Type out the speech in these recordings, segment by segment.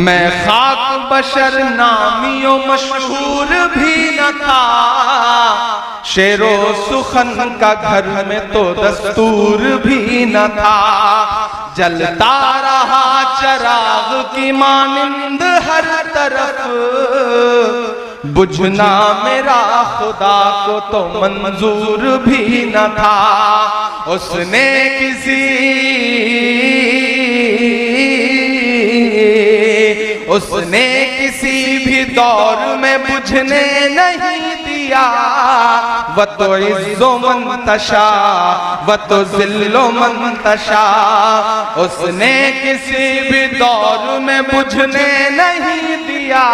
मैं खाक बशर नामियों मशहूर भी न था, शेरो सुखन का घर में तो दस्तूर भी न था। जलता रहा चराग की मानिंद हर तरफ, बुझना मेरा खुदा को तो मंजूर भी न था। उसने किसी भी दौर में बुझने नहीं दिया। व तो इज़्ज़ो मंतशा व तो ज़िल्लो मंतशा, उसने किसी भी दौर में बुझने नहीं दिया।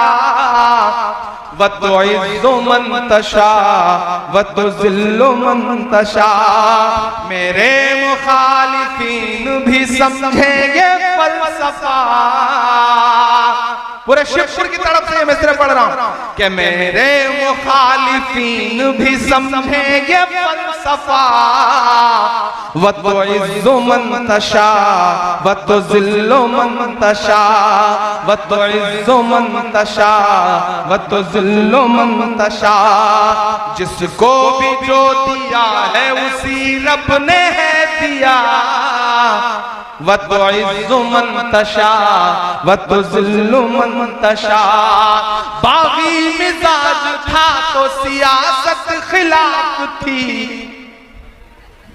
व तो इज़्ज़ो मंतशा व तो ज़िल्लो मंतशा। मेरे मुखालिफीन भी समझेंगे फलसफा। पूरे शिवपुर की तरफ से मैं सिर्फ पढ़ रहा हूं कि मेरे मुखालिफीन भी समझेंगे फलसफा। व तो इज़्ज़ो मंतशा व तो ज़िल्लो मंतशा, व तो इज़्ज़ो मंतशा व तो ज़िल्लो मंतशा। जिसको भी जो दिया है उसी रब ने है दिया। व तो इज़्ज़ो मंतशा व तो ज़िल्लो मंतशा। बागी मिजाज था तो सियासत खिलाफ थी।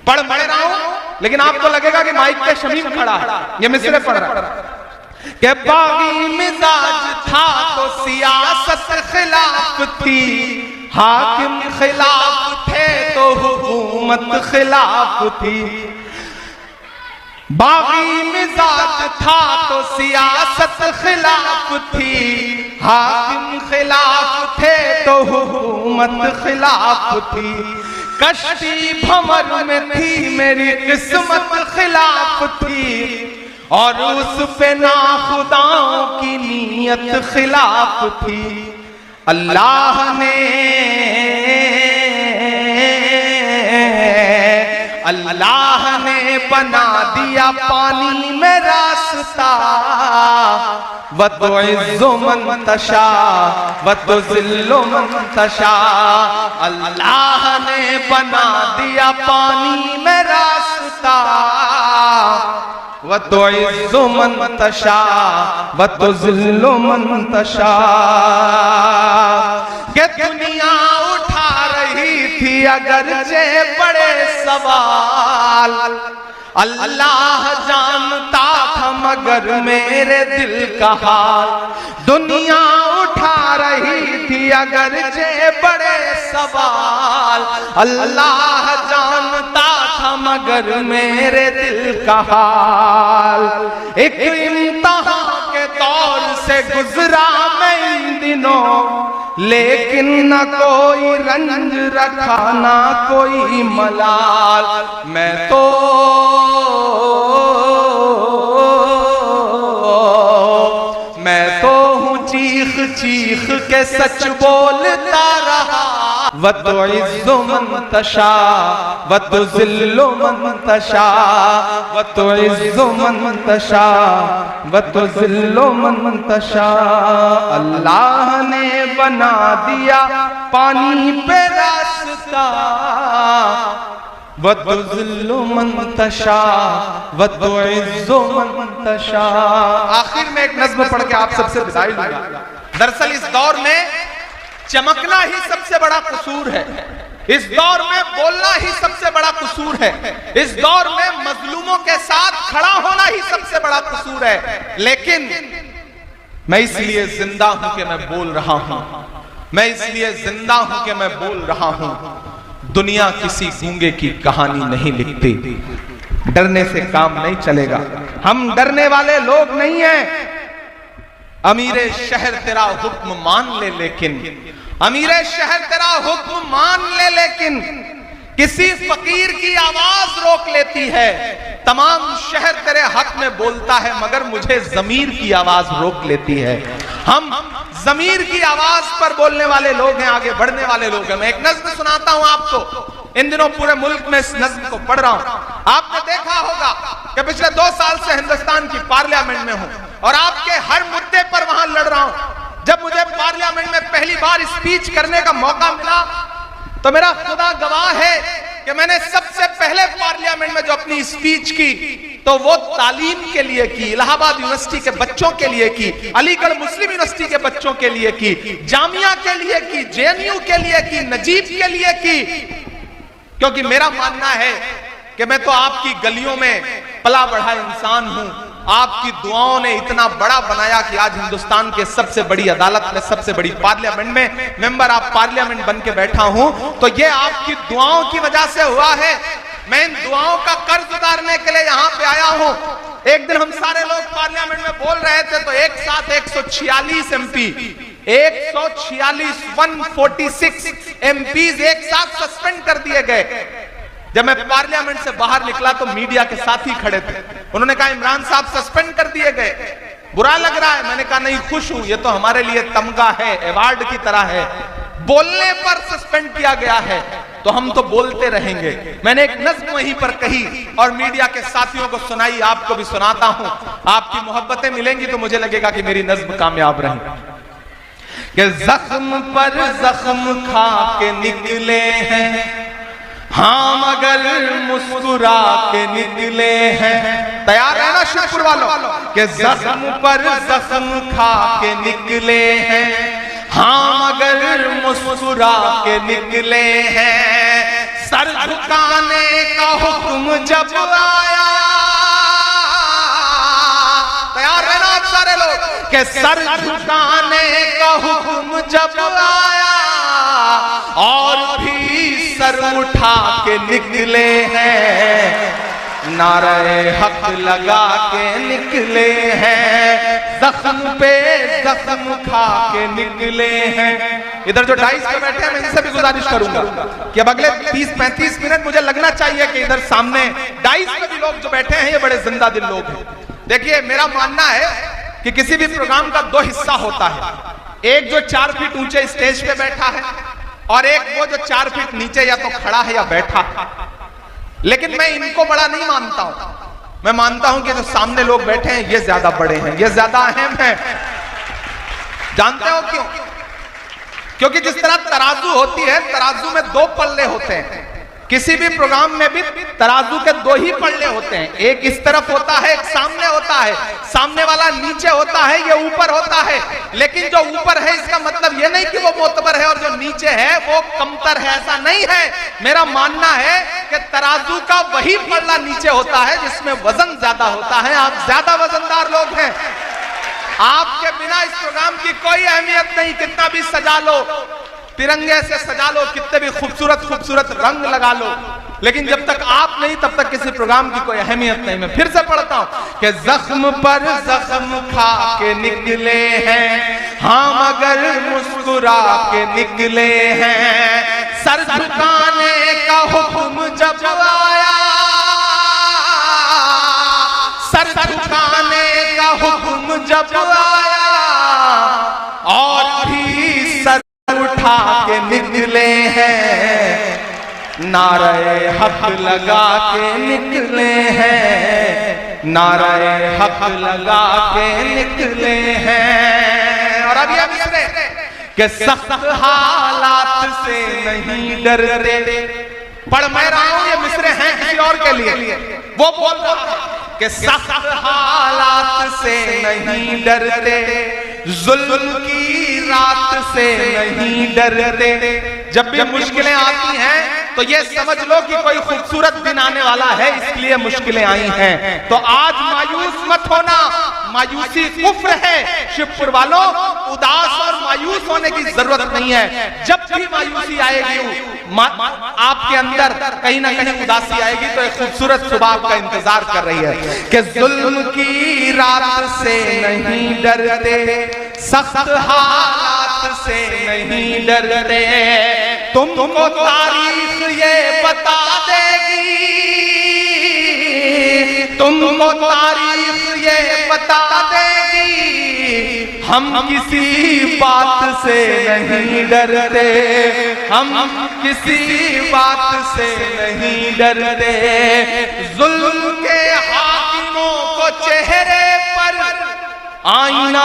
पढ़ रहा हूं लेकिन आपको लगेगा कि माइक पे शमीम खड़ा है, ये मैं सिर्फ पढ़ रहा हूं कि बागी मिजाज था तो सियासत खिलाफ थी। हाकिम खिलाफ थे तो हुकूमत खिलाफ थी। बागी मिजाज था तो सियासत खिलाफ थी। हाकिम खिलाफ थे तो हुकूमत खिलाफ थी। कश्ती भंवर में थी मेरी किस्मत खिलाफ थी, और उस पे नाखुदाओं की नीयत खिलाफ थी। अल्लाह ने बना दिया पानी में रास्ता। व तो इज़्ज़ो मंतशा व तो ज़िल्लो मंतशा। अल्लाह ने बना दिया पानी में रास्ता। व तो इज़्ज़ो मंतशा व तो ज़िल्लो मंतशा। के दुनिया उठा रही थी अगरचे बड़े सवाल, अल्लाह जानता था मगर मेरे दिल का हाल। दुनिया उठा रही थी अगरचे बड़े सवाल, अल्लाह जानता था मगर मेरे दिल का हाल। एक इम्तिहान के दौर से गुजरा मैं इन दिनों, लेकिन न कोई रंज रखा ना कोई मलाल। मैं तो हूँ चीख चीख के सच बोलता रहा। व तो इज़्ज़ो मंतशा व तो ज़िल्लो मंतशा, व तो इज़्ज़ो मंतशा व तो ज़िल्लो मंतशा। अल्लाह ने बना दिया पानी पे रास्ता। व तो ज़िल्लो मंतशा व तो इज़्ज़ो मंतशा। आखिर में एक नज़्म पढ़ के आप सबसे विदाई लूंगा। दरअसल इस दौर में चमकना ही सबसे बड़ा कसूर है। इस दौर में बोलना ही सबसे बड़ा कसूर है। इस दौर में मजलूमों के साथ खड़ा होना ही सबसे बड़ा कसूर है। लेकिन मैं इसलिए जिंदा हूं कि मैं बोल रहा हूं। मैं इसलिए जिंदा हूं कि मैं बोल रहा हूं। दुनिया किसी गूंगे की कहानी नहीं लिखती। डरने से काम नहीं चलेगा। हम डरने वाले लोग नहीं हैं। अमीरे शहर तेरा हुक्म मान ले, लेकिन अमीरे शहर तेरा हुक्म मान ले, लेकिन किसी फकीर की आवाज रोक लेती है। तमाम शहर तेरे हक में बोलता है मगर मुझे ज़मीर की आवाज रोक लेती है। हम ज़मीर की आवाज पर बोलने वाले लोग हैं, आगे बढ़ने वाले लोग हैं। मैं एक नज़्म सुनाता हूं आपको। इन दिनों पूरे मुल्क में इस नज़्म को पढ़ रहा हूं। आपने देखा होगा कि पिछले 2 साल से हिंदुस्तान की पार्लियामेंट में हूं और आपके हर मुद्दे पर वहां बार स्पीच करने का मौका मिला तो मेरा खुदा गवाह है कि मैंने सबसे पहले पार्लियामेंट में जो अपनी स्पीच की तो वो तालीम के लिए की, इलाहाबाद यूनिवर्सिटी के बच्चों के लिए की, अलीगढ़ मुस्लिम यूनिवर्सिटी के बच्चों के लिए की, जामिया के लिए की, जेएनयू के लिए की, नजीब के लिए की। क्योंकि मेरा मानना है कि मैं तो आपकी गलियों में पला बढ़ा इंसान हूं। आपकी दुआओं ने इतना बड़ा बनाया कि आज हिंदुस्तान के सबसे बड़ी अदालत में, सबसे बड़ी पार्लियामेंट में मेंबर ऑफ पार्लियामेंट बन के बैठा हूं। तो ये आपकी दुआओं की वजह से हुआ है। मैं इन दुआओं का कर्ज उतारने के लिए यहां पे आया हूं। एक दिन हम सारे लोग पार्लियामेंट में बोल रहे थे तो एक साथ 146 एमपी, 146 एमपीज एक साथ सस्पेंड कर दिए गए। जब मैं पार्लियामेंट से बाहर निकला तो मीडिया के साथी खड़े थे, उन्होंने कहा इमरान साहब सस्पेंड कर दिए गए, बुरा लग रहा है। मैंने कहा नहीं, खुश हूं, ये तो हमारे लिए तमगा है, अवार्ड की तरह है। बोलने पर सस्पेंड किया गया है तो हम तो बोलते रहेंगे। मैंने एक नज्म वहीं पर कही और मीडिया के साथियों को सुनाई, आपको भी सुनाता हूं। आपकी मोहब्बतें मिलेंगी तो मुझे लगेगा कि मेरी नज्म कामयाब रही। कि जख्म पर जख्म खा के निकले हैं, हाँ मगर मुस्कुरा के निकले हैं। तैयार है ना शिवपुर वालों? कि जख्म पर जख्म खा के निकले हैं, हाँ मगर मुस्कुरा के निकले हैं। सर झुकाने का हुक्म जब आया, तैयार है ना आप सारे लोग? कि सर झुकाने का हुक्म जब आया और भी सर उठा के निकले हैं, नारे हक लगा के निकले हैं, जख्म पे जख्म खा के निकले हैं। इधर जो डाइस पे बैठे हैं मैं इनसे भी गुजारिश करूंगा कि अब अगले 30-35 मिनट मुझे लगना चाहिए कि इधर सामने डाइस पे भी लोग जो बैठे हैं ये बड़े जिंदा दिल लोग हैं। देखिए मेरा मानना है कि किसी भी प्रोग्राम का दो हिस्सा होता है, एक जो 4 फीट ऊंचे स्टेज पे बैठा है और एक वो जो 4 फीट नीचे या तो खड़ा है या बैठा है। लेकिन मैं इनको बड़ा नहीं मानता हूं। मैं मानता हूं कि जो सामने लोग बैठे हैं ये ज्यादा बड़े हैं, ये ज्यादा अहम है। जानते हो क्यों? क्योंकि जिस तरह तराजू होती है, तराजू में 2 पल्ले होते हैं। किसी भी प्रोग्राम में भी तराजू के 2 ही पल्ले होते हैं, एक इस तरफ होता है, एक सामने होता है। सामने वाला नीचे होता है, ये ऊपर होता है। लेकिन जो ऊपर है इसका मतलब ये नहीं कि वो मोतबर है और जो नीचे है वो कमतर है, ऐसा नहीं है। मेरा मानना है कि तराजू का वही पल्ला नीचे होता है जिसमें वजन ज्यादा होता है। आप ज्यादा वजनदार लोग हैं, आपके बिना इस प्रोग्राम की कोई अहमियत नहीं। कितना भी सजा लो, तिरंगे से सजा लो, कितने भी खूबसूरत खूबसूरत रंग लगा लो, लेकिन जब तक आप नहीं तब तक किसी प्रोग्राम की कोई अहमियत नहीं। मैं फिर से पढ़ता हूं कि जख्म पर जख्म खा के निकले हैं, हाँ मगर मुस्कुरा के निकले हैं। सर झुकाने का हुक्म जब आया, सर झुकाने का हुक्म जब आया और भी सर उठा के निकले हैं, नारे हक लगा के निकले हैं, नारे हक लगा के निकले हैं। और अब ये मिसरे कि सख्त हालात से नहीं डरते। पढ़ मैं रहा हूं, ये मिसरे हैं किसी और के लिए। वो बोल रहा है कि सख्त हालात से नहीं डरते, जुल्म की रात से नहीं डरते। जब भी मुश्किलें आती हैं तो ये समझ लो कि कोई खूबसूरत दिन आने वाला है, इसलिए मुश्किलें आई हैं। तो आज मायूस मत होना, मायूसी कुफ्र है। शिवपुर वालों, उदास और मायूस होने की जरूरत नहीं है। जब भी मायूसी आएगी आपके अंदर कहीं ना कहीं उदासी आएगी तो एक खूबसूरत सुबह आपका इंतजार कर रही है कि जुल्म की रात से नहीं डरते, सख्त हालात से नहीं डरते। तुमको तारीख ये बता देगी, तुमको तारीख ये बता देगी, हम किसी बात से नहीं डरते, हम किसी बात से नहीं डरते। जुल्म के हाकिमों को चेहरे पर आईना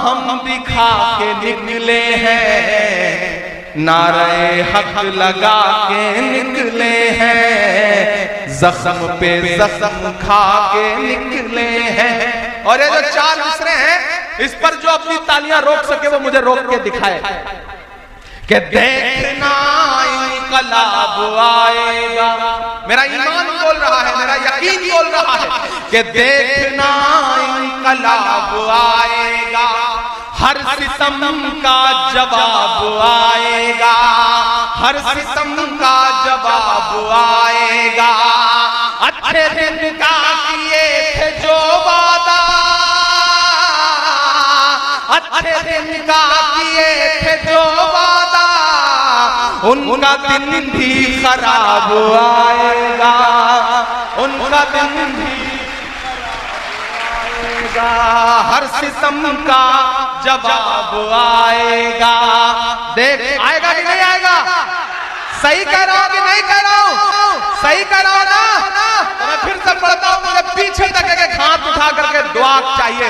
हम दिखा के निकले हैं, नारे हक लगा के निकले हैं, जख्म पे जख्म खा के निकले हैं। और ये जो 4 मिसरे हैं, इस पर जो अपनी तालियां रोक सके वो मुझे रोक के दिखाए कि देखना इनकलाब आएगा। मेरा ईमान बोल रहा है, मेरा यकीन बोल रहा है कि देखना इनकलाब आएगा, हर सितम का जवाब आएगा, हर सितम का जवाब आएगा। अच्छे दिन का किए थे जो वादा, अच्छे दिन का किए थे जो वादा, उनका दिन भी खराब आएगा, उनका दिन भी आएगा, हर सितम का जवाब आएगा। देख आएगा कि नहीं आएगा? सही कह रहा हूं कि नहीं कह रहा हूं? सही कह रहा हूं ना? तो मैं फिर से पढ़ता हूं, मुझे पीछे तक एक हाथ उठा करके दुआ चाहिए,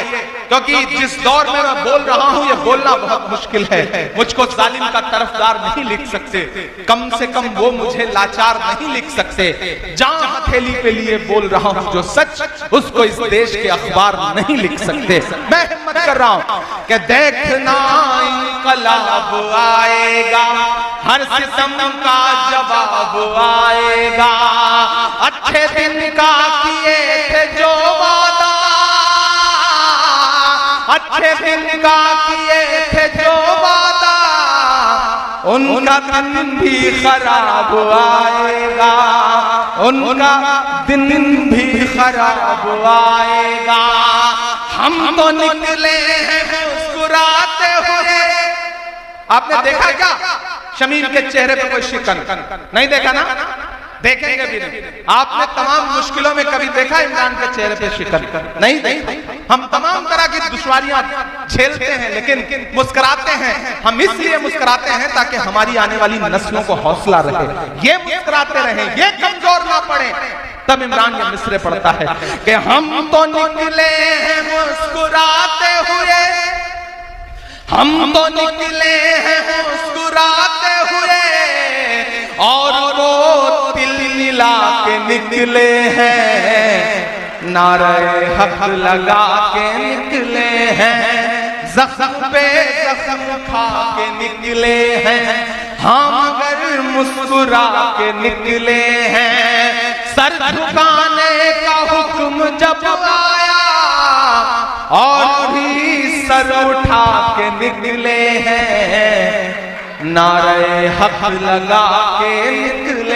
क्योंकि जिस दौर में मैं बोल रहा हूं ये बोलना बहुत मुश्किल है। मुझको जालिम का तरफदार नहीं लिख सकते, कम से कम वो मुझे लाचार नहीं लिख सकते। जान हथेली पे लिए बोल रहा हूं, जो सच उसको इस देश के अखबार नहीं लिख सकते। मैं हिम्मत कर रहा हूं कि देखना इनकलाब आएगा, हर सितम का जवाब आएगा, अच्छे दिन का किए थे जो वादा, अच्छे दिन का किए थे जो वादा, उनका दिन भी खराब आएगा, उनका दिन भी खराब आएगा। हम तो निकले हैं मुस्कुराते हुए। आपने देखा क्या शमीम के चेहरे पर कोई शिकन? नहीं देखा ना, देखेंगे भी नहीं। आपने तमाम मुश्किलों में कभी देखा इमरान के चेहरे पे शिकन? नहीं। हम तमाम तरह की दुश्वारियां झेलते हैं, लेकिन मुस्कुराते हैं। हम इसलिए मुस्कुराते हैं ताकि हमारी आने वाली नस्लों को हौसला रहे, ये मुस्कुराते रहें, ये कमजोर ना पड़े। तब इमरान ये मिसरे पढ़ता है कि हम तो निकले हैं मुस्कुराते हुए, हम तो निकले हैं मुस्कुराते हुए, और वो तिल मिला के निकले हैं, नारे हक लगा के निकले हैं, जख्म पे जख्म खा के निकले हैं, हम अगर मुस्कुरा के निकले हैं। सर झुकाने का हुक्म जब आया और भी सर उठा के निकले हैं, नारे हक लगा के निकले